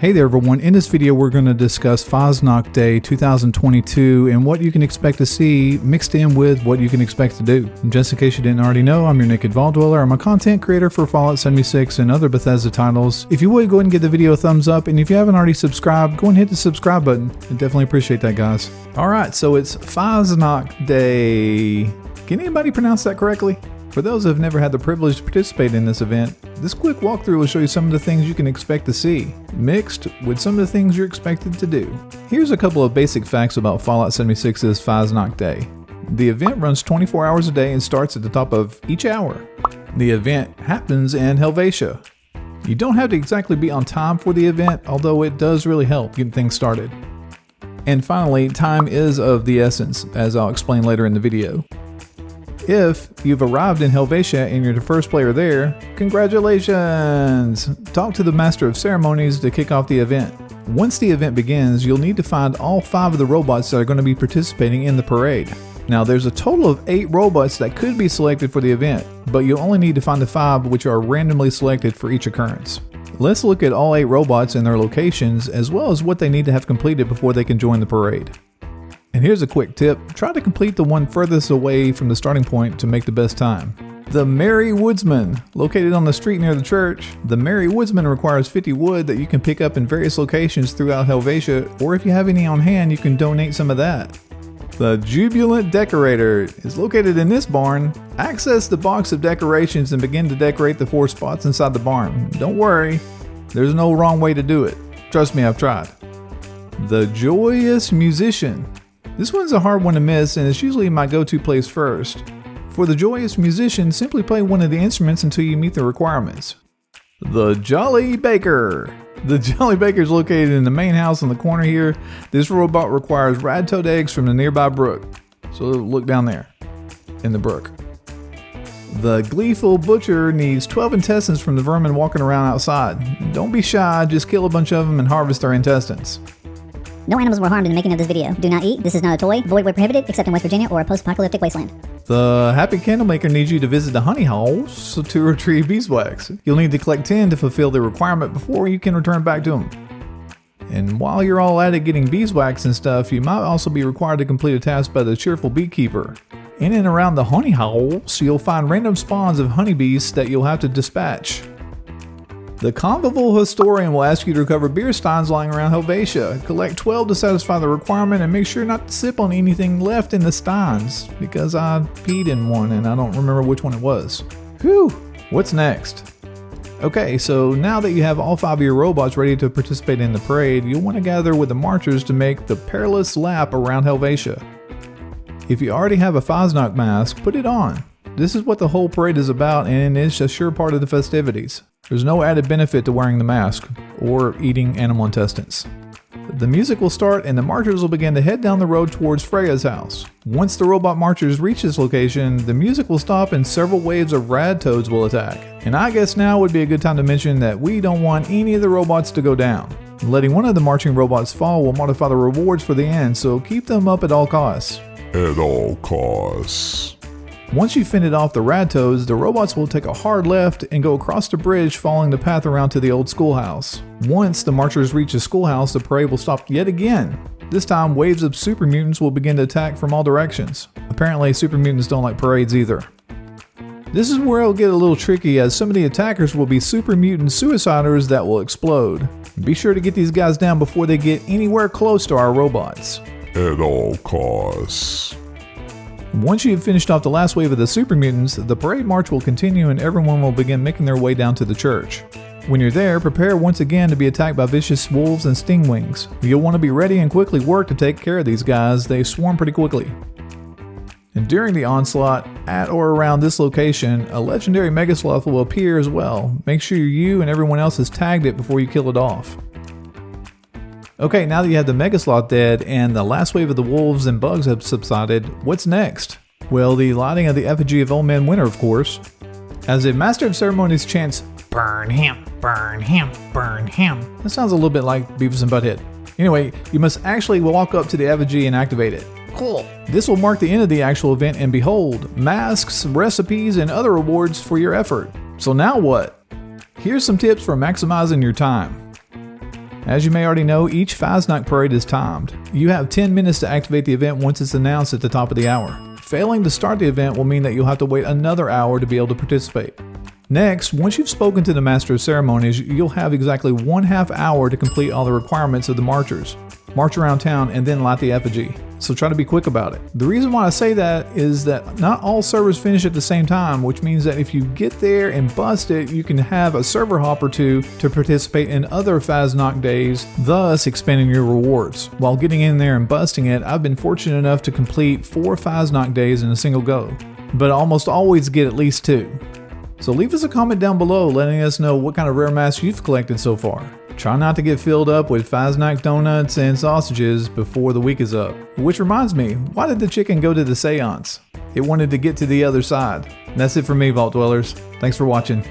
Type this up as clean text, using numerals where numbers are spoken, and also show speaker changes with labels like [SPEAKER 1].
[SPEAKER 1] Hey there everyone, in this video we're going to discuss Fasnacht Day 2022 and what you can expect to see mixed in with what you can expect to do. And just in case you didn't already know, I'm your Naked Vault Dweller. I'm a content creator for Fallout 76 and other Bethesda titles. If you would, go ahead and give the video a thumbs up, and if you haven't already subscribed, go and hit the subscribe button. I definitely appreciate that, guys. Alright, so it's Fasnacht Day. Can anybody pronounce that correctly? For those who have never had the privilege to participate in this event, this quick walkthrough will show you some of the things you can expect to see, mixed with some of the things you're expected to do. Here's a couple of basic facts about Fallout 76's Fasnacht Day. The event runs 24 hours a day and starts at the top of each hour. The event happens in Helvetia. You don't have to exactly be on time for the event, although it does really help get things started. And finally, time is of the essence, as I'll explain later in the video. If you've arrived in Helvetia and you're the first player there, congratulations! Talk to the Master of Ceremonies to kick off the event. Once the event begins, you'll need to find all 5 of the robots that are going to be participating in the parade. Now there's a total of 8 robots that could be selected for the event, but you'll only need to find the 5 which are randomly selected for each occurrence. Let's look at all 8 robots and their locations, as well as what they need to have completed before they can join the parade. And here's a quick tip, try to complete the one furthest away from the starting point to make the best time. The Merry Woodsman, located on the street near the church. The Merry Woodsman requires 50 wood that you can pick up in various locations throughout Helvetia, or if you have any on hand, you can donate some of that. The Jubilant Decorator is located in this barn. Access the box of decorations and begin to decorate the 4 spots inside the barn. Don't worry, there's no wrong way to do it. Trust me, I've tried. The Joyous Musician. This one's a hard one to miss, and it's usually my go-to place first. For the Joyous Musician, simply play one of the instruments until you meet the requirements. The Jolly Baker. The Jolly Baker is located in the main house in the corner here. This robot requires rad-toad eggs from the nearby brook. So look down there, in the brook. The Gleeful Butcher needs 12 intestines from the vermin walking around outside. Don't be shy, just kill a bunch of them and harvest their intestines.
[SPEAKER 2] No animals were harmed in the making of this video. Do not eat. This is not a toy. Void where prohibited, except in West Virginia or a post-apocalyptic wasteland.
[SPEAKER 1] The Happy Candlemaker needs you to visit the honey house to retrieve beeswax. You'll need to collect 10 to fulfill the requirement before you can return back to them. And while you're all at it getting beeswax and stuff, you might also be required to complete a task by the Cheerful Beekeeper. In and around the honey house, you'll find random spawns of honeybees that you'll have to dispatch. The Convivial Historian will ask you to recover beer steins lying around Helvetia. Collect 12 to satisfy the requirement, and make sure not to sip on anything left in the steins, because I peed in one and I don't remember which one it was. Whew, what's next? Okay, so now that you have all 5 of your robots ready to participate in the parade, you'll want to gather with the marchers to make the perilous lap around Helvetia. If you already have a Fasnacht mask, put it on. This is what the whole parade is about, and it's a sure part of the festivities. There's no added benefit to wearing the mask, or eating animal intestines. The music will start and the marchers will begin to head down the road towards Freya's house. Once the robot marchers reach this location, the music will stop and several waves of rad toads will attack. And I guess now would be a good time to mention that we don't want any of the robots to go down. Letting one of the marching robots fall will modify the rewards for the end, so keep them up at all costs.
[SPEAKER 3] At all costs.
[SPEAKER 1] Once you've fended off the rad toads, the robots will take a hard left and go across the bridge, following the path around to the old schoolhouse. Once the marchers reach the schoolhouse, the parade will stop yet again. This time, waves of super mutants will begin to attack from all directions. Apparently, super mutants don't like parades either. This is where it'll get a little tricky, as some of the attackers will be super mutant suiciders that will explode. Be sure to get these guys down before they get anywhere close to our robots.
[SPEAKER 3] At all costs.
[SPEAKER 1] Once you've finished off the last wave of the super mutants, the parade march will continue and everyone will begin making their way down to the church. When you're there, prepare once again to be attacked by vicious wolves and stingwings. You'll want to be ready and quickly work to take care of these guys. They swarm pretty quickly. And during the onslaught, at or around this location, a legendary Megasloth will appear as well. Make sure you and everyone else has tagged it before you kill it off. Okay, now that you have the Megasloth dead and the last wave of the wolves and bugs have subsided, what's next? Well, the lighting of the effigy of Old Man Winter, of course. As the Master of Ceremonies chants, "Burn him, burn him, burn him." That sounds a little bit like Beavis and Butthead. Anyway, you must actually walk up to the effigy and activate it. Cool. This will mark the end of the actual event, and behold, masks, recipes, and other rewards for your effort. So now what? Here's some tips for maximizing your time. As you may already know, each Fasnacht parade is timed. You have 10 minutes to activate the event once it's announced at the top of the hour. Failing to start the event will mean that you'll have to wait another hour to be able to participate. Next, once you've spoken to the Master of Ceremonies, you'll have exactly 1/2 hour to complete all the requirements of the marchers. March around town and then light the effigy. So try to be quick about it. The reason why I say that is that not all servers finish at the same time, which means that if you get there and bust it, you can have a server hop or two to participate in other Fasnacht days, thus expanding your rewards. While getting in there and busting it, I've been fortunate enough to complete 4 Fasnacht days in a single go, but I almost always get at least 2. So leave us a comment down below letting us know what kind of rare masks you've collected so far. Try not to get filled up with Fasnacht donuts and sausages before the week is up. Which reminds me, why did the chicken go to the seance? It wanted to get to the other side. And that's it for me, Vault Dwellers. Thanks for watching.